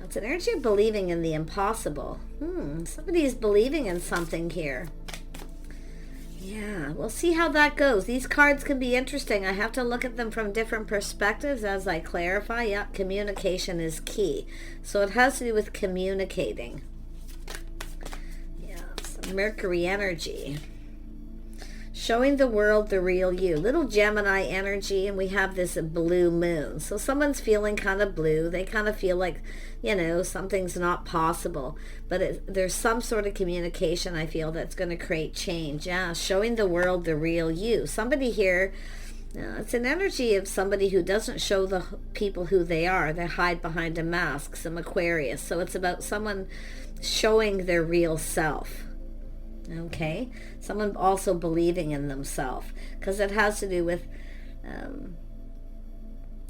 It's an energy of believing in the impossible. Somebody is believing in something here. Yeah, we'll see how that goes. These cards can be interesting. I have to look at them from different perspectives as I clarify. Yeah, communication is key. So it has to do with communicating. Yeah, some Mercury energy. Showing the world the real you. Little Gemini energy, and we have this blue moon. So someone's feeling kind of blue. They kind of feel like, you know, something's not possible. But there's some sort of communication, I feel, that's going to create change. Yeah, showing the world the real you. Somebody here, it's an energy of somebody who doesn't show the people who they are. They hide behind a mask, some Aquarius. So it's about someone showing their real self. Okay, someone also believing in themselves, because it has to do with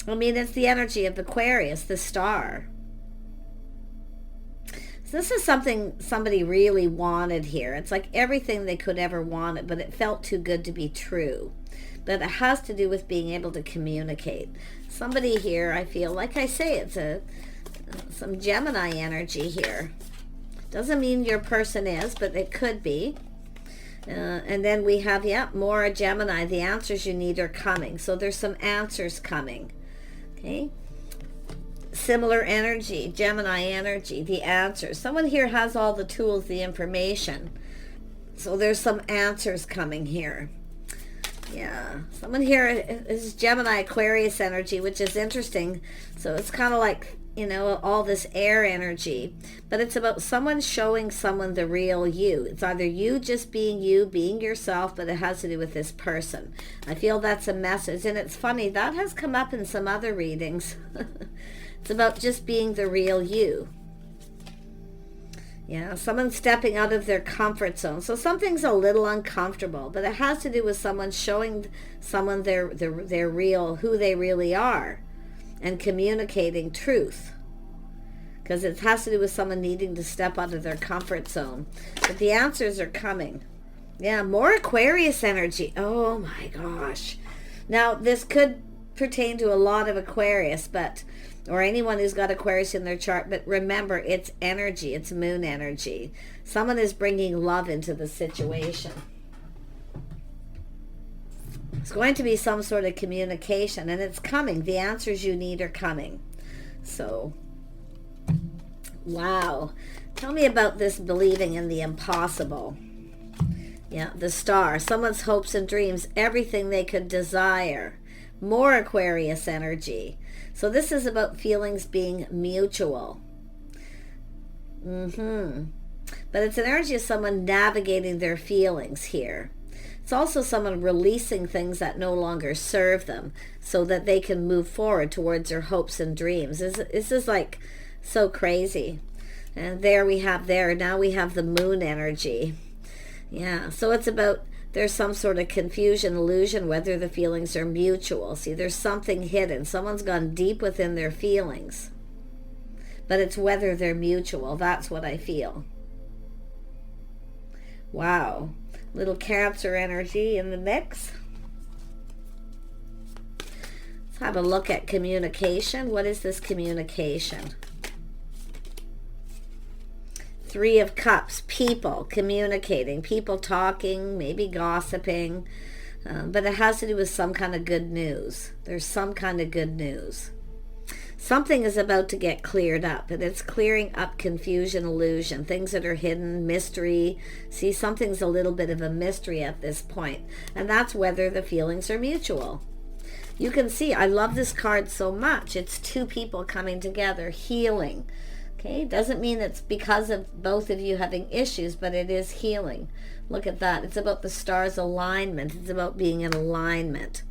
I mean, it's the energy of Aquarius, the star. So this is something somebody really wanted here. It's like everything they could ever want it, but it felt too good to be true. But it has to do with being able to communicate. Somebody here, I feel, like I say, it's some Gemini energy here. Doesn't mean your person is, but it could be. And then we have, more Gemini. The answers you need are coming. So there's some answers coming. Okay. Similar energy, Gemini energy, the answers. Someone here has all the tools, the information. So there's some answers coming here. Yeah. Someone here is Gemini Aquarius energy, which is interesting. So it's kind of like, you know, all this air energy, but it's about someone showing someone the real you. It's either you just being you, being yourself, but it has to do with this person. I feel that's a message. And it's funny, that has come up in some other readings. It's about just being the real you. Yeah, someone stepping out of their comfort zone. So something's a little uncomfortable, but it has to do with someone showing someone their real, who they really are. And communicating truth, because it has to do with someone needing to step out of their comfort zone. But the answers are coming. Yeah, more Aquarius energy. Oh my gosh. Now this could pertain to a lot of Aquarius, or anyone who's got Aquarius in their chart, but remember, it's energy, it's moon energy. Someone is bringing love into the situation. It's going to be some sort of communication, and it's coming. The answers you need are coming. So, wow. Tell me about this believing in the impossible. Yeah, the star. Someone's hopes and dreams, everything they could desire. More Aquarius energy. So this is about feelings being mutual. But it's an energy of someone navigating their feelings here. It's also someone releasing things that no longer serve them so that they can move forward towards their hopes and dreams. This is like so crazy. And now we have the moon energy. Yeah, so it's about there's some sort of confusion, illusion, whether the feelings are mutual. See, there's something hidden. Someone's gone deep within their feelings. But it's whether they're mutual. That's what I feel. Wow. Little Cancer energy in the mix. Let's have a look at communication. What is this communication? Three of Cups. People communicating. People talking, maybe gossiping. But it has to do with some kind of good news. There's some kind of good news. Something is about to get cleared up, and it's clearing up confusion, illusion, things that are hidden, mystery. See, something's a little bit of a mystery at this point, and that's whether the feelings are mutual. You can see, I love this card so much. It's two people coming together, healing. Okay, doesn't mean it's because of both of you having issues, but it is healing. Look at that. It's about the stars' alignment. It's about being in alignment.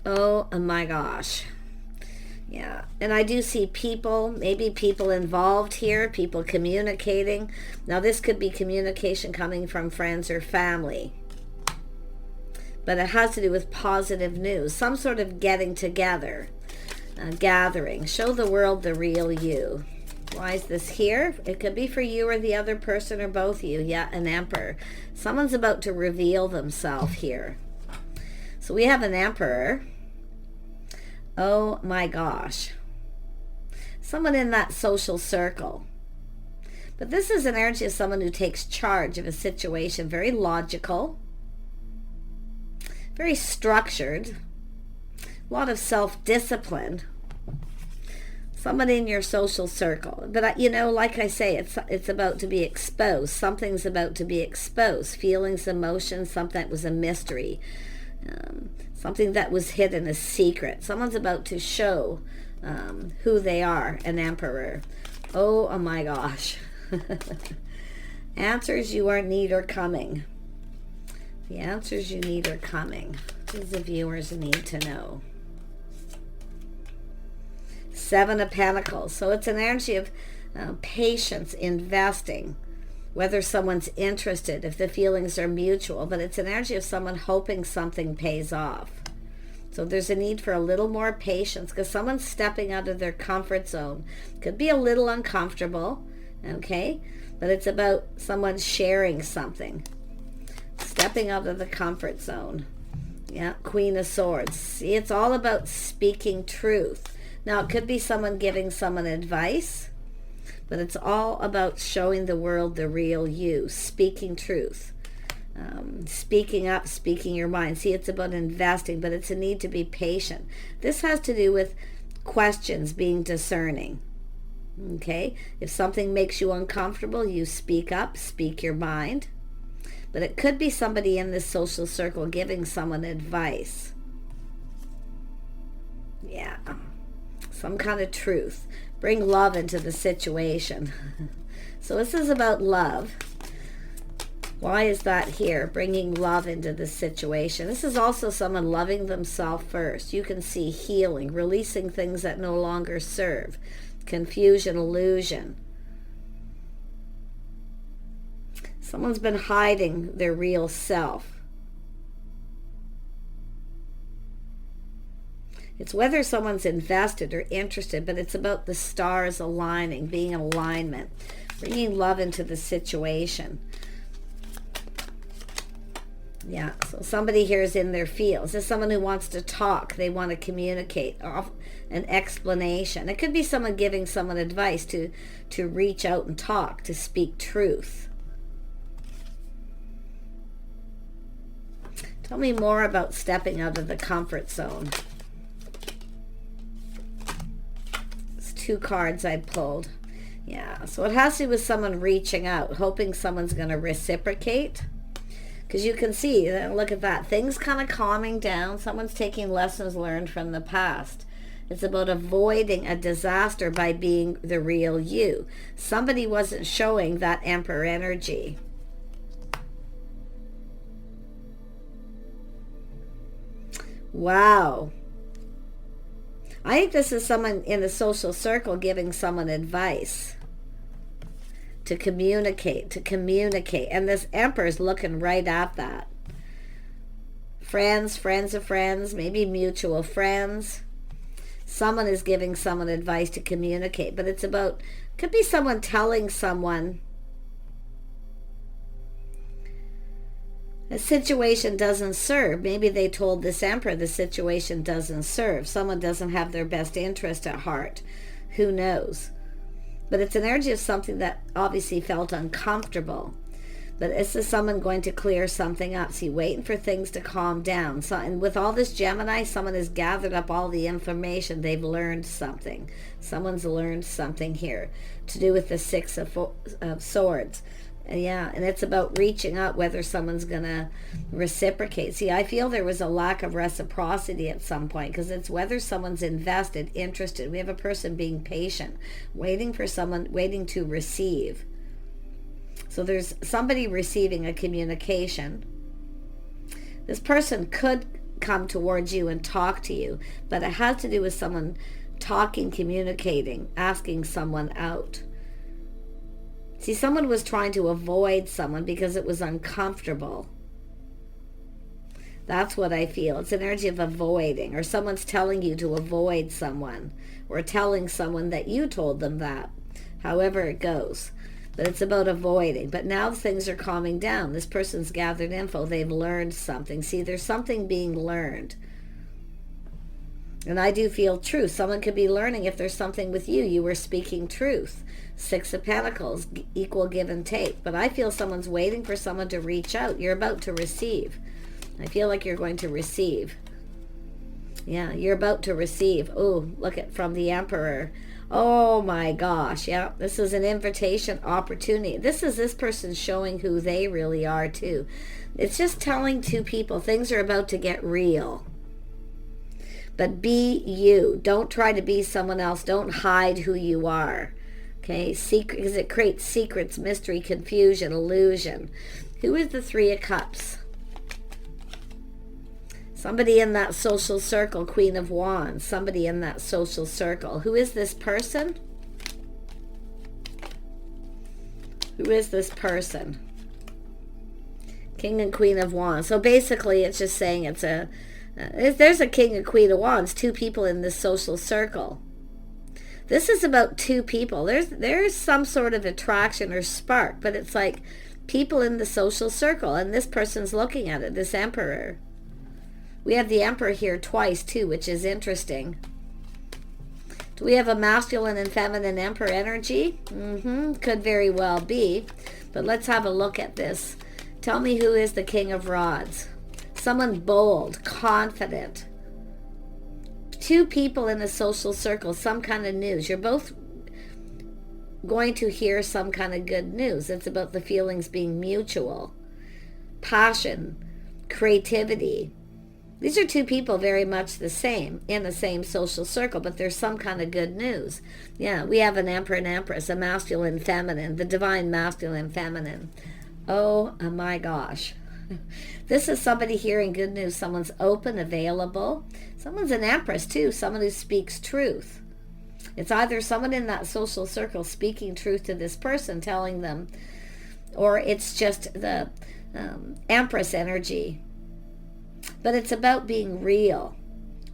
Oh my gosh. Yeah, and I do see people, maybe people involved here, people communicating. Now this could be communication coming from friends or family. But it has to do with positive news, some sort of getting together, gathering. Show the world the real you. Why is this here? It could be for you or the other person or both of you. Yeah, an Emperor. Someone's about to reveal themselves here. So we have an Emperor. Oh my gosh. someone in that social circle. But this is an energy of someone who takes charge of a situation, very logical, very structured, a lot of self-discipline. Someone in your social circle. But, you know, like I say, it's about to be exposed. Something's about to be exposed. Feelings, emotions, something that was a mystery. Something that was hidden, a secret. Someone's about to show who they are, an emperor. Oh my gosh. Answers you need are coming. The answers you need are coming. These the viewers need to know. Seven of Pentacles. So it's an energy of patience, investing, whether someone's interested, if the feelings are mutual, but it's an energy of someone hoping something pays off. So there's a need for a little more patience because someone's stepping out of their comfort zone. Could be a little uncomfortable, okay? But it's about someone sharing something. Stepping out of the comfort zone. Yeah, Queen of Swords. See, it's all about speaking truth. Now, it could be someone giving someone advice, but it's all about showing the world the real you, speaking truth, speaking up, speaking your mind. See, it's about investing, but it's a need to be patient. This has to do with questions, being discerning. Okay? If something makes you uncomfortable, you speak up, speak your mind. But it could be somebody in this social circle giving someone advice. Yeah. Some kind of truth. Bring love into the situation. So this is about love. Why is that here? Bringing love into the situation. This is also someone loving themselves first. You can see healing, releasing things that no longer serve. Confusion, illusion. Someone's been hiding their real self. It's whether someone's invested or interested, but it's about the stars aligning, being in alignment, bringing love into the situation. Yeah, so somebody here is in their fields. This is someone who wants to talk. They want to communicate, an explanation. It could be someone giving someone advice to reach out and talk, to speak truth. Tell me more about stepping out of the comfort zone. Two cards I pulled. Yeah, so it has to do with someone reaching out, hoping someone's going to reciprocate. Because you can see, look at that, things kind of calming down. Someone's taking lessons learned from the past. It's about avoiding a disaster by being the real you. Somebody wasn't showing that Emperor energy. Wow. I think this is someone in the social circle giving someone advice to communicate. And this Emperor's looking right at that. Friends of friends, maybe mutual friends. Someone is giving someone advice to communicate, but it's about, could be someone telling someone a situation doesn't serve. Maybe they told this Emperor the situation doesn't serve. Someone doesn't have their best interest at heart. Who knows? But it's an energy of something that obviously felt uncomfortable. But this is someone going to clear something up. See, waiting for things to calm down. So, and with all this Gemini, someone has gathered up all the information. They've learned something. Someone's learned something here to do with the Six of Swords. Yeah, and it's about reaching out, whether someone's going to reciprocate. See, I feel there was a lack of reciprocity at some point because it's whether someone's invested, interested. We have a person being patient, waiting for someone, waiting to receive. So there's somebody receiving a communication. This person could come towards you and talk to you, but it has to do with someone talking, communicating, asking someone out. See, someone was trying to avoid someone because it was uncomfortable. That's what I feel. It's an energy of avoiding, or someone's telling you to avoid someone, or telling someone that you told them that. However it goes. But it's about avoiding. But now things are calming down. This person's gathered info. They've learned something. See, there's something being learned. And I do feel truth. Someone could be learning if there's something with you. You were speaking truth. Six of Pentacles, equal give and take. But I feel someone's waiting for someone to reach out. You're about to receive. I feel like you're going to receive. Yeah, you're about to receive. Oh, look at from the Emperor. Oh my gosh. Yeah, this is an invitation, opportunity. This is this person showing who they really are too. It's just telling two people things are about to get real. But be you. Don't try to be someone else. Don't hide who you are. Okay? Secret, because it creates secrets, mystery, confusion, illusion. Who is the Three of Cups? Somebody in that social circle, Queen of Wands. Somebody in that social circle. Who is this person? Who is this person? King and Queen of Wands. So basically it's just saying it's a... there's a King and Queen of Wands, two people in this social circle. This is about two people. There's some sort of attraction or spark, but it's like people in the social circle, and this person's looking at it, this Emperor. We have the Emperor here twice too, which is interesting. Do we have a masculine and feminine Emperor energy? Could very well be. But let's have a look at this. Tell me who is the King of Rods. Someone bold, confident. Two people in a social circle, some kind of news. You're both going to hear some kind of good news. It's about the feelings being mutual. Passion, creativity. These are two people very much the same, in the same social circle, but there's some kind of good news. Yeah, we have an Emperor and Empress, a masculine, feminine, the divine masculine, feminine. Oh my gosh. This is somebody hearing good news. Someone's open, available. Someone's an Empress too, someone who speaks truth. It's either someone in that social circle speaking truth to this person, telling them, or it's just the Empress energy. But it's about being real,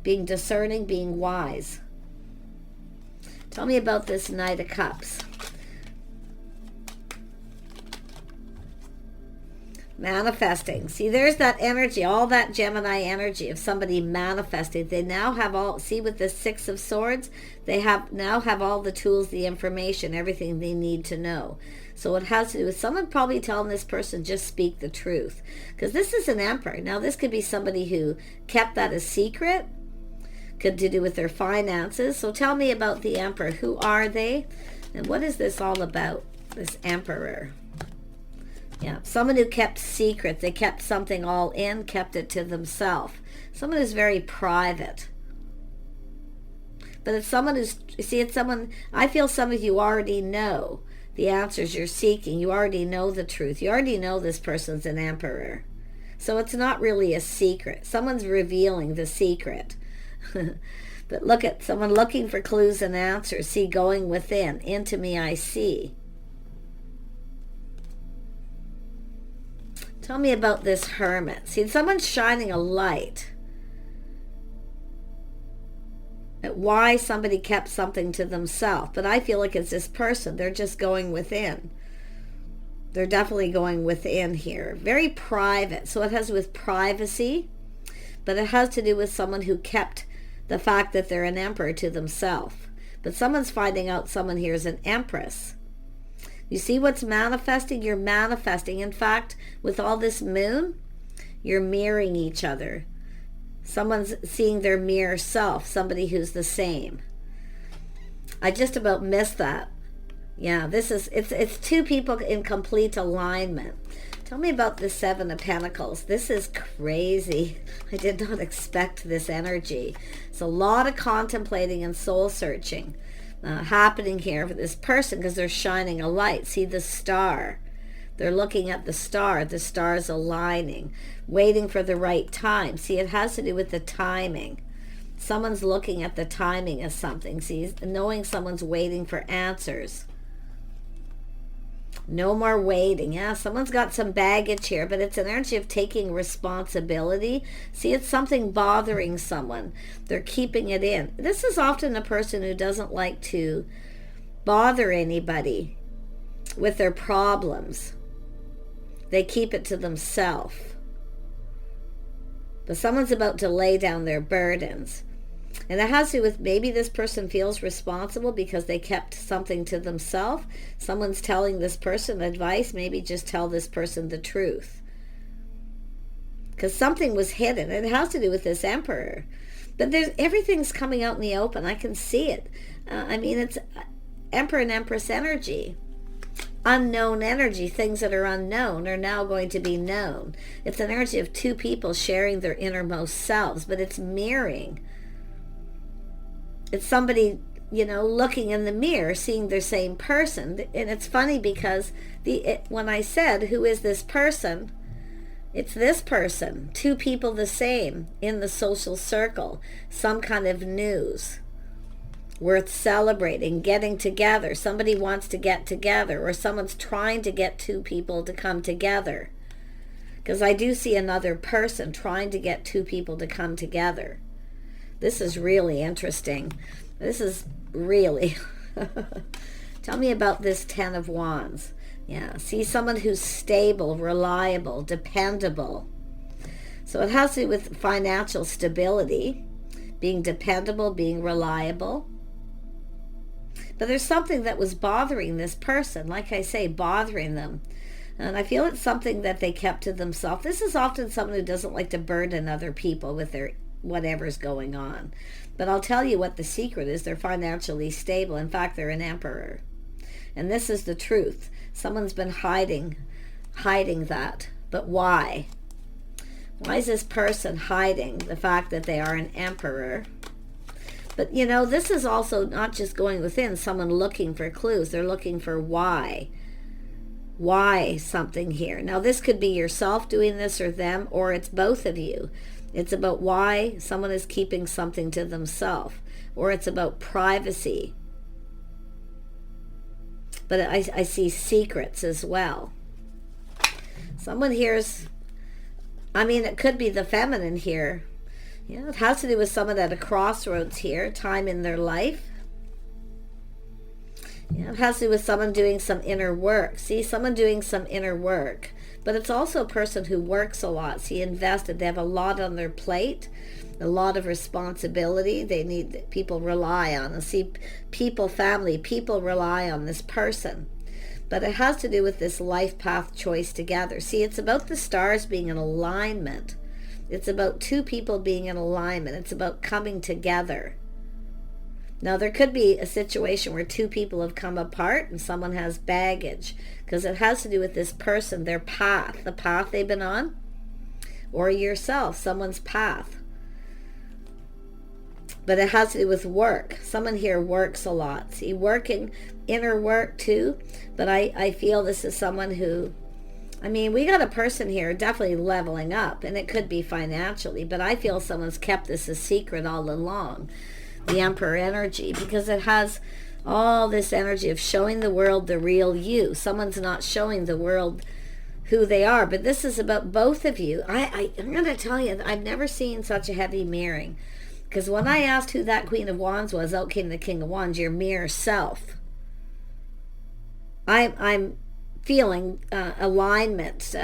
being discerning, being wise. Tell me about this Knight of Cups. Manifesting. See, there's that energy, all that Gemini energy of somebody manifesting. They now have all, see with the Six of Swords, they now have all the tools, the information, everything they need to know. So it has to do with someone probably telling this person, just speak the truth. Because this is an Emperor. Now this could be somebody who kept that a secret. Could do with their finances. So tell me about the Emperor. Who are they? And what is this all about? This Emperor. Yeah, someone who kept secret. They kept something all in, kept it to themselves. Someone who's very private. But it's someone who's, see, it's someone, I feel some of you already know the answers you're seeking. You already know the truth. You already know this person's an Emperor. So it's not really a secret. Someone's revealing the secret. But look at someone looking for clues and answers. See, going within. Into me I see. Tell me about this Hermit. See, someone's shining a light at why somebody kept something to themselves. But I feel like it's this person. They're just going within. They're definitely going within here. Very private. So it has to do with privacy. But it has to do with someone who kept the fact that they're an Emperor to themselves. But someone's finding out someone here is an Empress. You see what's manifesting? You're manifesting. In fact, with all this moon, you're mirroring each other. Someone's seeing their mirror self, somebody who's the same. I just about missed that. Yeah, this is, it's two people in complete alignment. Tell me about the Seven of Pentacles. This is crazy. I did not expect this energy. It's a lot of contemplating and soul searching happening here for this person because they're shining a light. See the star. They're looking at the star's aligning, waiting for the right time. See, it has to do with the timing. Someone's looking at the timing of something. See, knowing someone's waiting for answers. No more waiting. Yeah, someone's got some baggage here, but it's an energy of taking responsibility. See, it's something bothering someone. They're keeping it in. This is often a person who doesn't like to bother anybody with their problems. They keep it to themselves. But someone's about to lay down their burdens. And it has to do with maybe this person feels responsible because they kept something to themselves. Someone's telling this person advice. Maybe just tell this person the truth. Because something was hidden. It has to do with this Emperor. But everything's coming out in the open. I can see it. I mean, it's Emperor and Empress energy. Unknown energy. Things that are unknown are now going to be known. It's an energy of two people sharing their innermost selves. But it's mirroring. It's somebody, looking in the mirror, seeing their same person. And it's funny because when I said, who is this person? It's this person. Two people the same in the social circle. Some kind of news. Worth celebrating, getting together. Somebody wants to get together, or someone's trying to get two people to come together. Because I do see another person trying to get two people to come together. This is really interesting. This is really... Tell me about this Ten of Wands. Yeah, see someone who's stable, reliable, dependable. So it has to do with financial stability, being dependable, being reliable. But there's something that was bothering this person, like I say, bothering them. And I feel it's something that they kept to themselves. This is often someone who doesn't like to burden other people with their whatever's going on. But I'll tell you what the secret is. They're financially stable. In fact, they're an Emperor. And this is the truth. Someone's been hiding that. But why? Why is this person hiding the fact that they are an Emperor? But, this is also not just going within, someone looking for clues. They're looking for why. Why something here. Now, this could be yourself doing this or them, or it's both of you. It's about why someone is keeping something to themselves, or it's about privacy. But I see secrets as well. Someone here's, it could be the feminine here. It has to do with someone at a crossroads here, time in their life. It has to do with someone doing some inner work. See, someone doing some inner work. But it's also a person who works a lot. See, invested. They have a lot on their plate, a lot of responsibility. They need people rely on. And see, family, people rely on this person. But it has to do with this life path choice together. See, it's about the stars being in alignment. It's about two people being in alignment. It's about coming together. Now, there could be a situation where two people have come apart and someone has baggage, because it has to do with this person, their path, the path they've been on, or yourself, someone's path. But it has to do with work. Someone here works a lot. See, working, inner work too, but I feel this is someone who, we got a person here definitely leveling up, and it could be financially, but I feel someone's kept this a secret all along. The Emperor energy, because it has all this energy of showing the world the real you. Someone's not showing the world who they are, but this is about both of you. I'm going to tell you, I've never seen such a heavy mirroring, because when I asked who that Queen of Wands was, out came the King of Wands, your mirror self. I'm feeling alignment,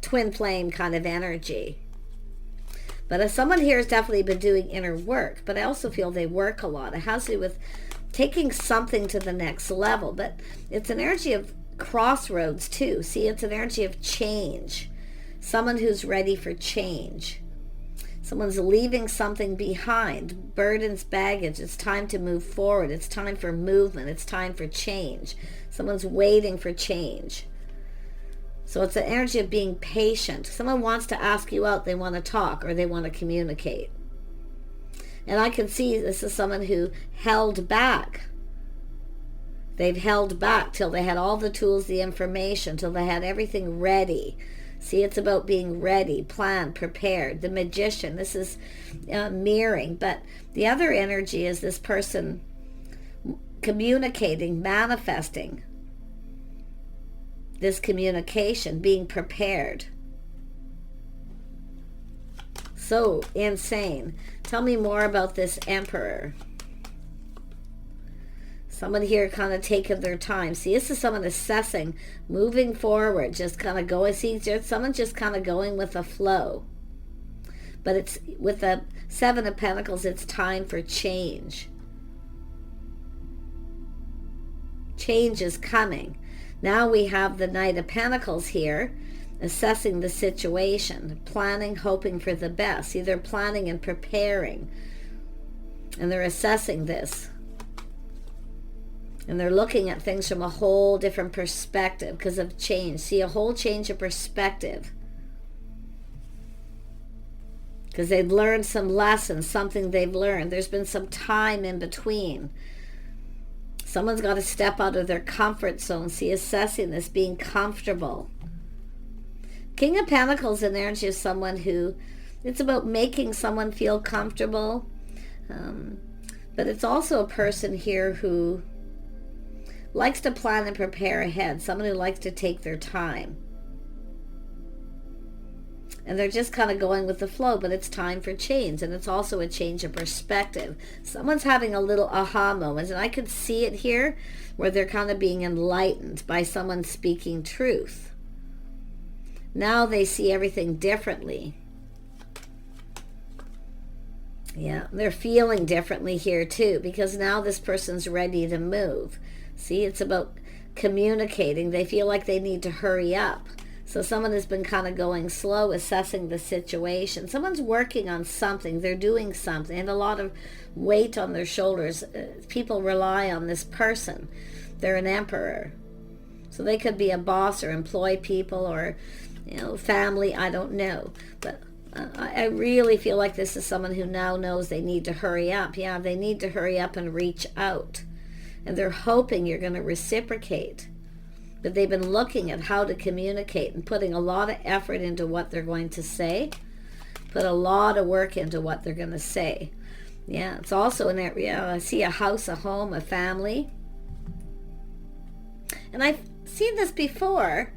twin flame kind of energy. But if someone here has definitely been doing inner work, but I also feel they work a lot. It has to do with taking something to the next level, but it's an energy of crossroads too. See, it's an energy of change. Someone who's ready for change. Someone's leaving something behind, burdens, baggage. It's time to move forward. It's time for movement. It's time for change. Someone's waiting for change. So it's an energy of being patient. Someone wants to ask you out. They want to talk or they want to communicate. And I can see this is someone who held back. They've held back till they had all the tools, the information, till they had everything ready. See, it's about being ready, planned, prepared. The Magician, this is mirroring. But the other energy is this person communicating, manifesting. This communication, being prepared. So insane. Tell me more about this Emperor. Someone here kind of taking their time. See, this is someone assessing, moving forward, just kind of going. See, someone just kind of going with the flow. But it's with the Seven of Pentacles, it's time for change. Change is coming. Now we have the Knight of Pentacles here, assessing the situation, planning, hoping for the best. See, they're planning and preparing, and they're assessing this. And they're looking at things from a whole different perspective because of change. See, a whole change of perspective. Because they've learned some lessons, something they've learned. There's been some time in between. Someone's got to step out of their comfort zone. See, assessing this, being comfortable. King of Pentacles, an energy of someone who, it's about making someone feel comfortable. But it's also a person here who likes to plan and prepare ahead. Someone who likes to take their time. And they're just kind of going with the flow, but it's time for change. And it's also a change of perspective. Someone's having a little aha moment. And I could see it here where they're kind of being enlightened by someone speaking truth. Now they see everything differently. Yeah, they're feeling differently here too, because now this person's ready to move. See, it's about communicating. They feel like they need to hurry up. So someone has been kind of going slow, assessing the situation. Someone's working on something. They're doing something. And a lot of weight on their shoulders. People rely on this person. They're an emperor. So they could be a boss or employ people or, you know, family. I don't know. But I really feel like this is someone who now knows they need to hurry up. Yeah, they need to hurry up and reach out. And they're hoping you're going to reciprocate. But they've been looking at how to communicate and putting a lot of effort into what they're going to say. Put a lot of work into what they're going to say. Yeah, it's also an area. I see a house, a home, a family. And I've seen this before.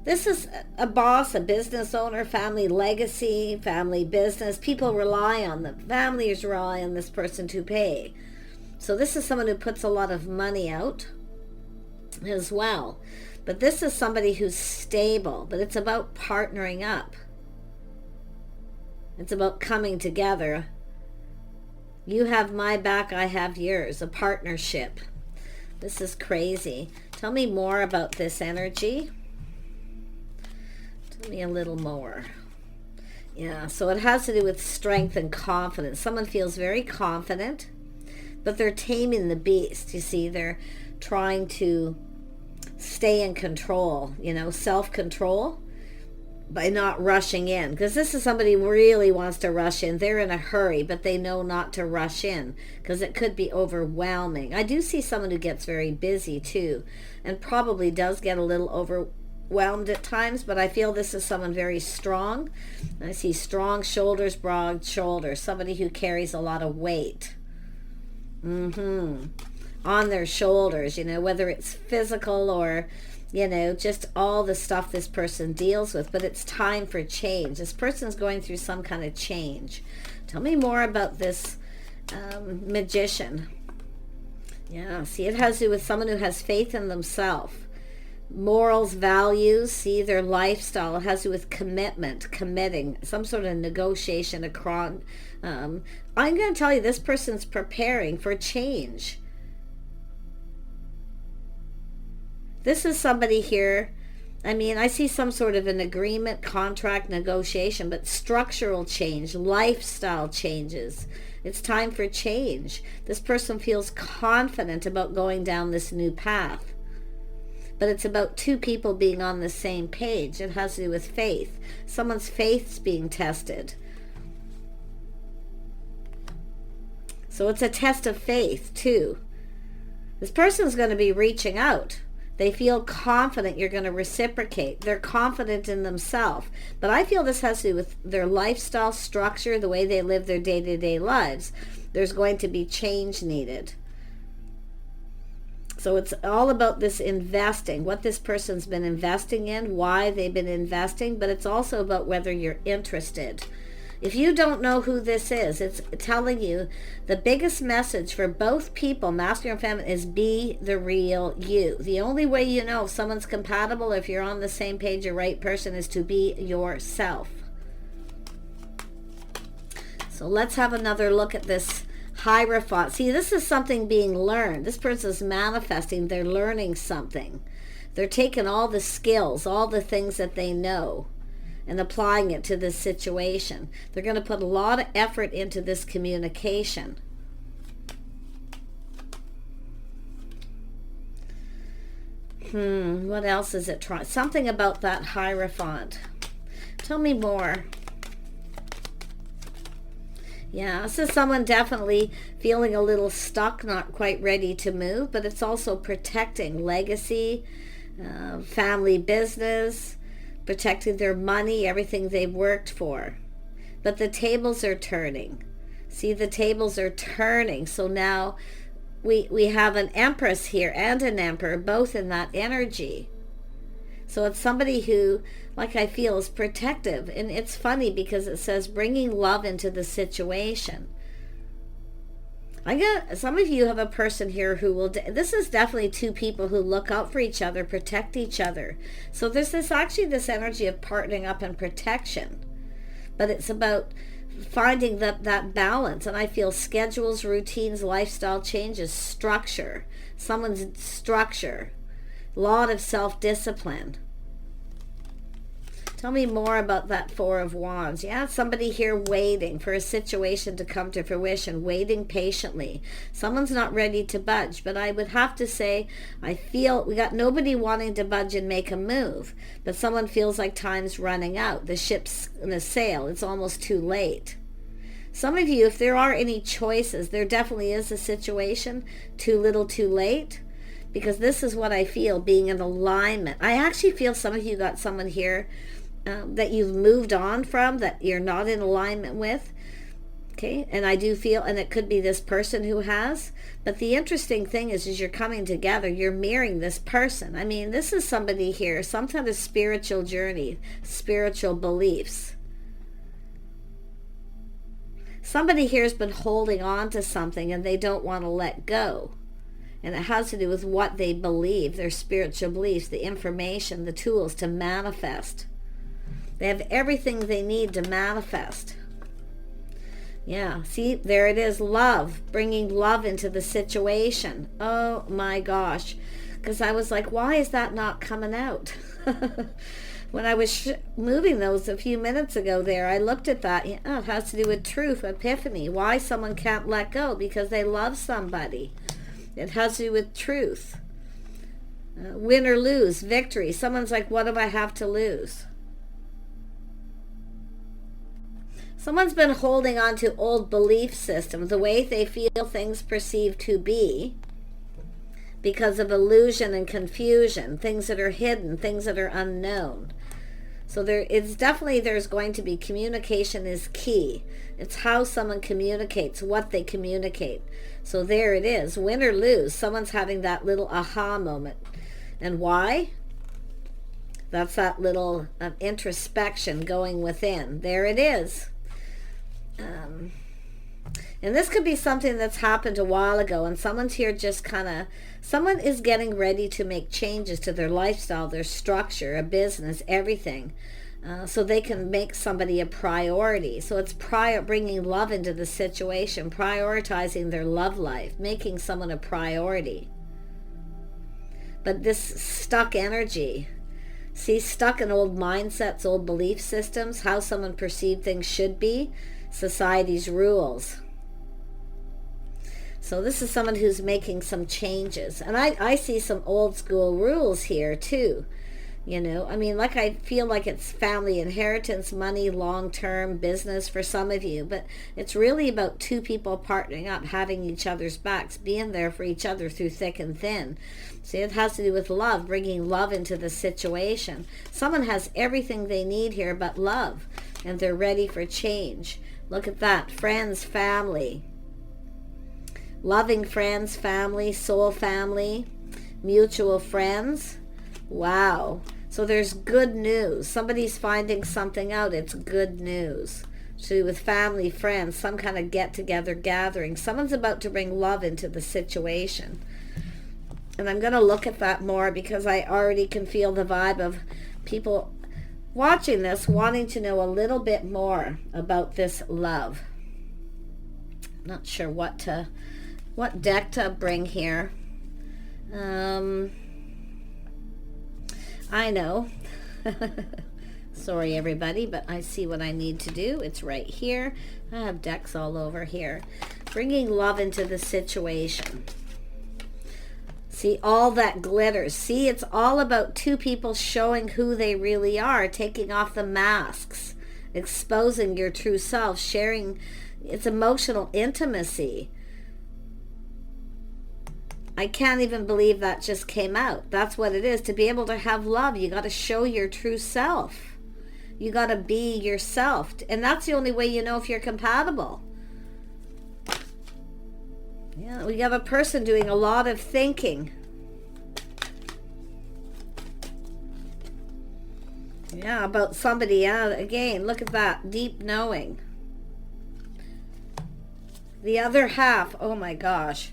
This is a boss, a business owner, family legacy, family business. People rely on them. Families rely on this person to pay. So this is someone who puts a lot of money out as well. But this is somebody who's stable. But it's about partnering up. It's about coming together. You have my back, I have yours. A partnership. This is crazy. Tell me more about this energy. Tell me a little more. Yeah, so it has to do with strength and confidence. Someone feels very confident, but they're taming the beast. You see, they're trying to stay in control, you know, self-control by not rushing in. Because this is somebody who really wants to rush in. They're in a hurry, but they know not to rush in because it could be overwhelming. I do see someone who gets very busy too and probably does get a little overwhelmed at times, but I feel this is someone very strong. I see strong shoulders, broad shoulders, somebody who carries a lot of weight. On their shoulders, you know, whether it's physical or, you know, just all the stuff this person deals with. But it's time for change. This person's going through some kind of change. Tell me more about this magician. Yeah, see, it has to do with someone who has faith in themselves. Morals, values, see, their lifestyle. It has to do with commitment, committing, some sort of negotiation. I'm going to tell you, this person's preparing for change. This is somebody here, I mean, I see some sort of an agreement, contract, negotiation, but structural change, lifestyle changes. It's time for change. This person feels confident about going down this new path. But it's about two people being on the same page. It has to do with faith. Someone's faith's being tested. So it's a test of faith, too. This person's going to be reaching out. They feel confident you're going to reciprocate. They're confident in themselves. But I feel this has to do with their lifestyle structure, the way they live their day-to-day lives. There's going to be change needed. So it's all about this investing, what this person's been investing in, why they've been investing, but it's also about whether you're interested. If you don't know who this is, it's telling you the biggest message for both people, masculine and feminine, is be the real you. The only way you know if someone's compatible, if you're on the same page, the right person, is to be yourself. So let's have another look at this Hierophant. See, this is something being learned. This person's manifesting. They're learning something. They're taking all the skills, all the things that they know, and applying it to this situation. They're going to put a lot of effort into this communication. What else is it trying? Something about that Hierophant. Tell me more. Yeah, this is someone definitely feeling a little stuck, not quite ready to move, but it's also protecting legacy, family business, protecting their money, everything they've worked for. But the tables are turning. See, the tables are turning. So now we have an Empress here and an Emperor, both in that energy. So it's somebody who, like I feel, is protective. And it's funny because it says bringing love into the situation. Some of you have a person here who will, this is definitely two people who look out for each other, protect each other. So there's this energy of partnering up and protection. But it's about finding that balance. And I feel schedules, routines, lifestyle changes, structure. Someone's structure. A lot of self-discipline. Tell me more about that Four of Wands. Yeah, somebody here waiting for a situation to come to fruition, waiting patiently. Someone's not ready to budge, but I would have to say, I feel we got nobody wanting to budge and make a move, but someone feels like time's running out. The ship's in a sail. It's almost too late. Some of you, if there are any choices, there definitely is a situation, too little, too late. Because this is what I feel, being in alignment. I actually feel some of you got someone here that you've moved on from, that you're not in alignment with. Okay, and I do feel, and it could be this person who has. But the interesting thing is you're coming together, you're mirroring this person. I mean, this is somebody here, some kind of spiritual journey, spiritual beliefs. Somebody here has been holding on to something and they don't want to let go. And it has to do with what they believe, their spiritual beliefs, the information, the tools to manifest. They have everything they need to manifest. Yeah, see, there it is, love, bringing love into the situation. Oh my gosh. Because I was like, why is that not coming out? When I was moving those a few minutes ago there, I looked at that. Yeah, it has to do with truth, epiphany, why someone can't let go, because they love somebody. It has to do with truth. Win or lose, victory. Someone's like, what do I have to lose? Someone's been holding on to old belief systems, the way they feel things perceived to be, because of illusion and confusion, things that are hidden, things that are unknown. So there's going to be, communication is key. It's how someone communicates, what they communicate. So there it is, win or lose. Someone's having that little aha moment. And why? That's that little introspection going within. There it is. And this could be something that's happened a while ago, and someone's here just someone is getting ready to make changes to their lifestyle, their structure, a business, everything, so they can make somebody a priority. So it's bringing love into the situation, prioritizing their love life, making someone a priority. But this stuck energy, see, stuck in old mindsets, old belief systems, how someone perceived things should be, society's rules. So this is someone who's making some changes. And I see some old school rules here too. You know, I mean, like I feel like it's family inheritance, money, long-term business for some of you. But it's really about two people partnering up, having each other's backs, being there for each other through thick and thin. See, it has to do with love, bringing love into the situation. Someone has everything they need here but love, and they're ready for change. Look at that, friends, family. Loving friends, family, soul family, mutual friends. Wow. So there's good news. Somebody's finding something out. It's good news. So with family, friends, some kind of get-together gathering. Someone's about to bring love into the situation. And I'm going to look at that more because I already can feel the vibe of people watching this, wanting to know a little bit more about this love. Not sure what deck to bring here. I know. Sorry, everybody, but I see what I need to do. It's right here. I have decks all over here. Bringing love into the situation. See, all that glitters. See, it's all about two people showing who they really are, taking off the masks, exposing your true self, sharing. It's emotional intimacy. I can't even believe that just came out. That's what it is. To be able to have love, you got to show your true self. You got to be yourself. And that's the only way you know if you're compatible. Yeah, we have a person doing a lot of thinking. Yeah, about somebody. Yeah, again, look at that. Deep knowing. The other half, oh my gosh.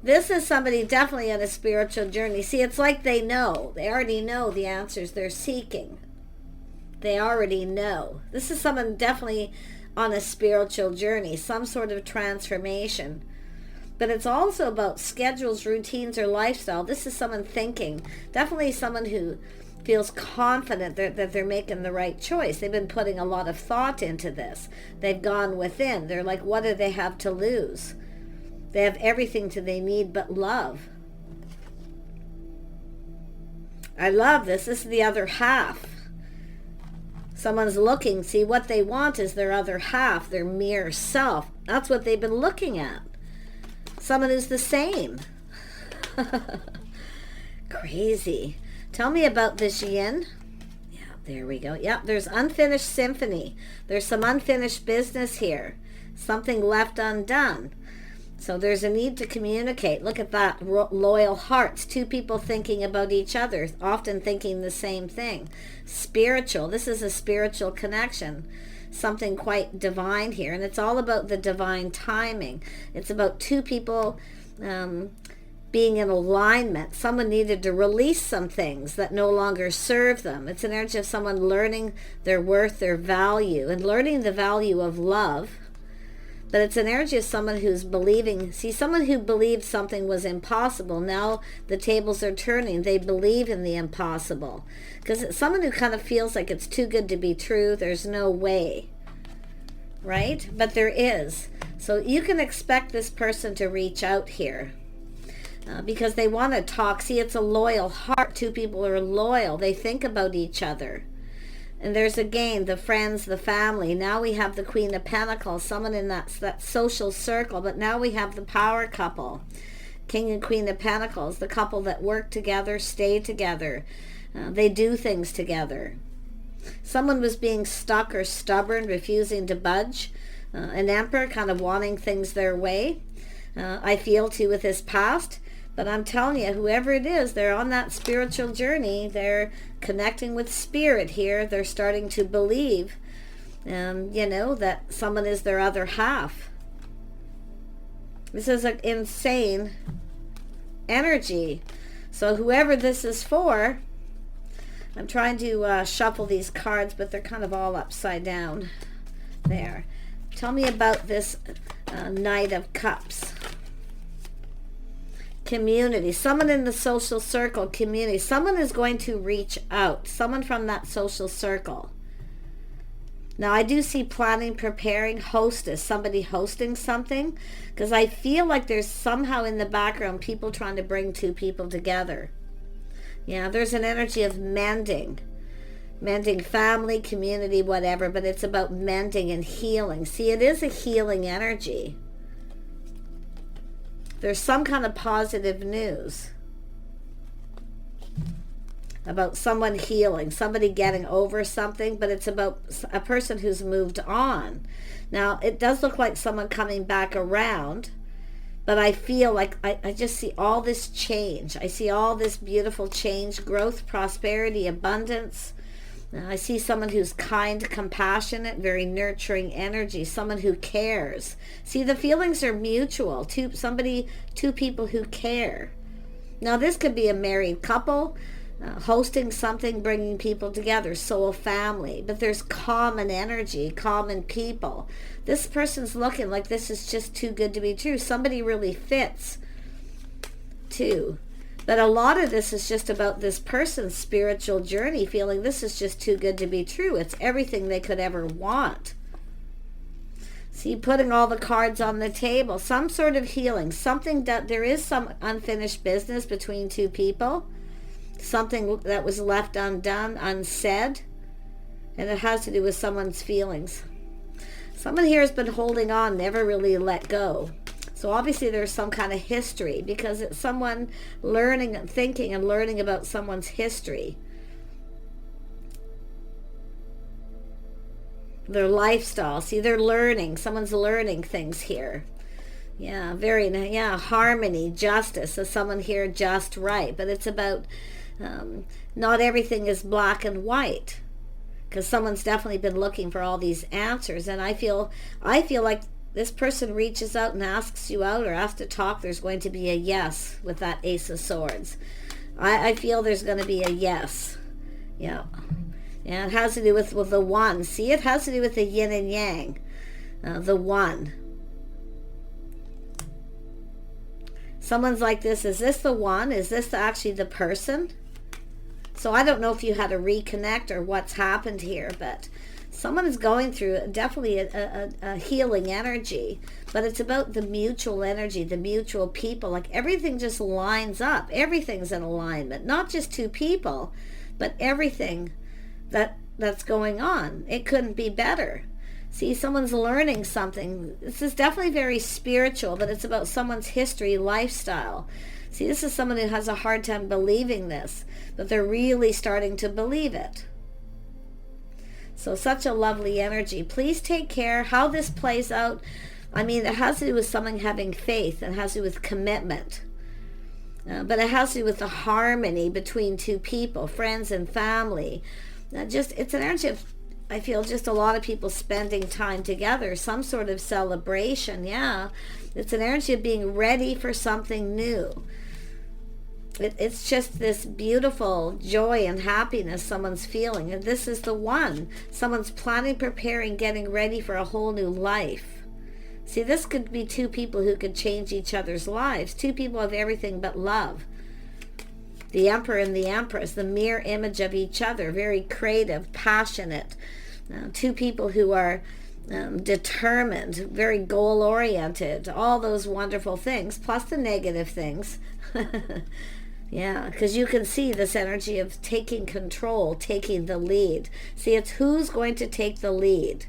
This is somebody definitely on a spiritual journey. See, it's like they know. They already know the answers they're seeking. They already know. This is someone definitely on a spiritual journey, some sort of transformation. But it's also about schedules, routines, or lifestyle. This is someone thinking. Definitely someone who feels confident that they're making the right choice. They've been putting a lot of thought into this. They've gone within. They're like, what do they have to lose? They have everything they need but love. I love this. This is the other half. Someone's looking. See, what they want is their other half, their mere self. That's what they've been looking at. Someone who's the same. Crazy. Tell me about this yin. Yeah, there we go. Yeah, there's unfinished symphony. There's some unfinished business here. Something left undone. So there's a need to communicate. Look at that. Loyal hearts. Two people thinking about each other, often thinking the same thing. Spiritual. This is a spiritual connection. Something quite divine here. And it's all about the divine timing. It's about two people being in alignment. Someone needed to release some things that no longer serve them. It's an energy of someone learning their worth, their value, and learning the value of love. But it's an energy of someone who's believing. See, someone who believed something was impossible. Now the tables are turning. They believe in the impossible. Because it's someone who kind of feels like it's too good to be true. There's no way. Right? But there is. So you can expect this person to reach out here. Because they want to talk. See, it's a loyal heart. Two people are loyal. They think about each other. And there's again the friends, the family. Now we have the Queen of Pentacles, someone in that social circle. But now we have the power couple, King and Queen of Pentacles, the couple that work together, stay together. They do things together. Someone was being stuck or stubborn, refusing to budge. An Emperor, kind of wanting things their way. I feel too with his past. But I'm telling you, whoever it is, they're on that spiritual journey. They're connecting with spirit here. They're starting to believe, that someone is their other half. This is an insane energy. So whoever this is for, I'm trying to shuffle these cards, but they're kind of all upside down. There. Tell me about this Knight of Cups. Community. Someone in the social circle, community. Someone is going to reach out. Someone from that social circle. Now, I do see planning, preparing, hostess. Somebody hosting something. Because I feel like there's somehow in the background people trying to bring two people together. Yeah, there's an energy of mending. Mending family, community, whatever. But it's about mending and healing. See, it is a healing energy. There's some kind of positive news about someone healing, somebody getting over something, but it's about a person who's moved on. Now, it does look like someone coming back around, but I feel like I just see all this change. I see all this beautiful change, growth, prosperity, abundance. I see someone who's kind, compassionate, very nurturing energy, someone who cares. See, the feelings are mutual. Two people who care. Now, this could be a married couple. hosting something, bringing people together, soul family. But there's common energy, common people. This person's looking like this is just too good to be true. Somebody really fits too. But a lot of this is just about this person's spiritual journey, feeling this is just too good to be true. It's everything they could ever want. See, putting all the cards on the table, some sort of healing, something that there is some unfinished business between two people, something that was left undone, unsaid, and it has to do with someone's feelings. Someone here has been holding on, never really let go. So obviously there's some kind of history, because it's someone learning and thinking and learning about someone's history. Their lifestyle. See, they're learning. Someone's learning things here. Yeah, harmony, justice. So someone here just right. But it's about not everything is black and white, because someone's definitely been looking for all these answers. And I feel like this person reaches out and asks you out or asks to talk, there's going to be a yes with that Ace of Swords. I feel there's going to be a yes. Yeah. And it has to do with the one. See, it has to do with the yin and yang. The one. Someone's like this. Is this the one? Is this actually the person? So I don't know if you had a reconnect or what's happened here, but someone is going through definitely a healing energy, but it's about the mutual energy, the mutual people. Like everything just lines up. Everything's in alignment. Not just two people, but everything that's going on. It couldn't be better. See, someone's learning something. This is definitely very spiritual, but it's about someone's history, lifestyle. See, this is someone who has a hard time believing this, but they're really starting to believe it. So such a lovely energy. Please take care. How this plays out, I mean, it has to do with someone having faith. It has to do with commitment. But it has to do with the harmony between two people, friends and family. It's an energy of, I feel, just a lot of people spending time together, some sort of celebration. Yeah, it's an energy of being ready for something new. It's just this beautiful joy and happiness someone's feeling. And this is the one. Someone's planning, preparing, getting ready for a whole new life. See, this could be two people who could change each other's lives. Two people of everything but love. The Emperor and the Empress, the mirror image of each other. Very creative, passionate. Two people who are determined, very goal-oriented. All those wonderful things, plus the negative things. Yeah, because you can see this energy of taking control, taking the lead. See, it's who's going to take the lead.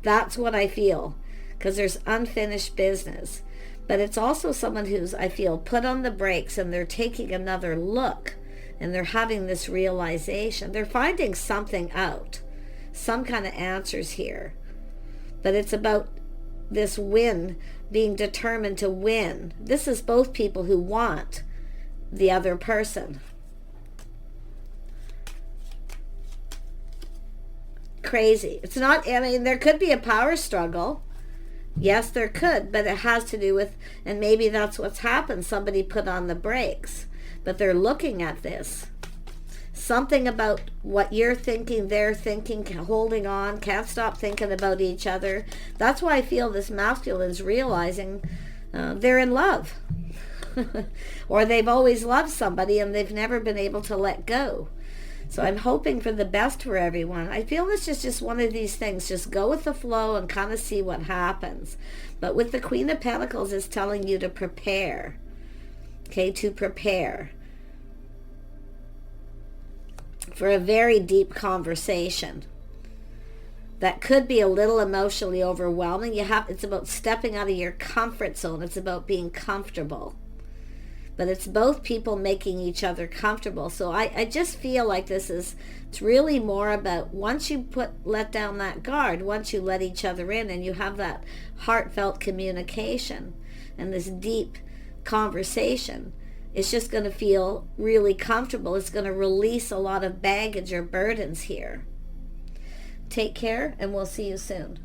That's what I feel, because there's unfinished business. But it's also someone who's, I feel, put on the brakes, and they're taking another look, and they're having this realization. They're finding something out, some kind of answers here. But it's about this win, being determined to win. This is both people who want the other person. Crazy. It's not, I mean, there could be a power struggle. Yes, there could, but it has to do with, and maybe that's what's happened. Somebody put on the brakes, but they're looking at this. Something about what you're thinking, they're thinking, holding on, can't stop thinking about each other. That's why I feel this masculine's realizing they're in love. Or they've always loved somebody and they've never been able to let go. So I'm hoping for the best for everyone. I feel this is just one of these things. Just go with the flow and kind of see what happens. But with the Queen of Pentacles, it's telling you to prepare. Okay, to prepare for a very deep conversation that could be a little emotionally overwhelming. It's about stepping out of your comfort zone. It's about being comfortable. But it's both people making each other comfortable. So I just feel like it's really more about once you let down that guard, once you let each other in and you have that heartfelt communication and this deep conversation, it's just going to feel really comfortable. It's going to release a lot of baggage or burdens here. Take care, and we'll see you soon.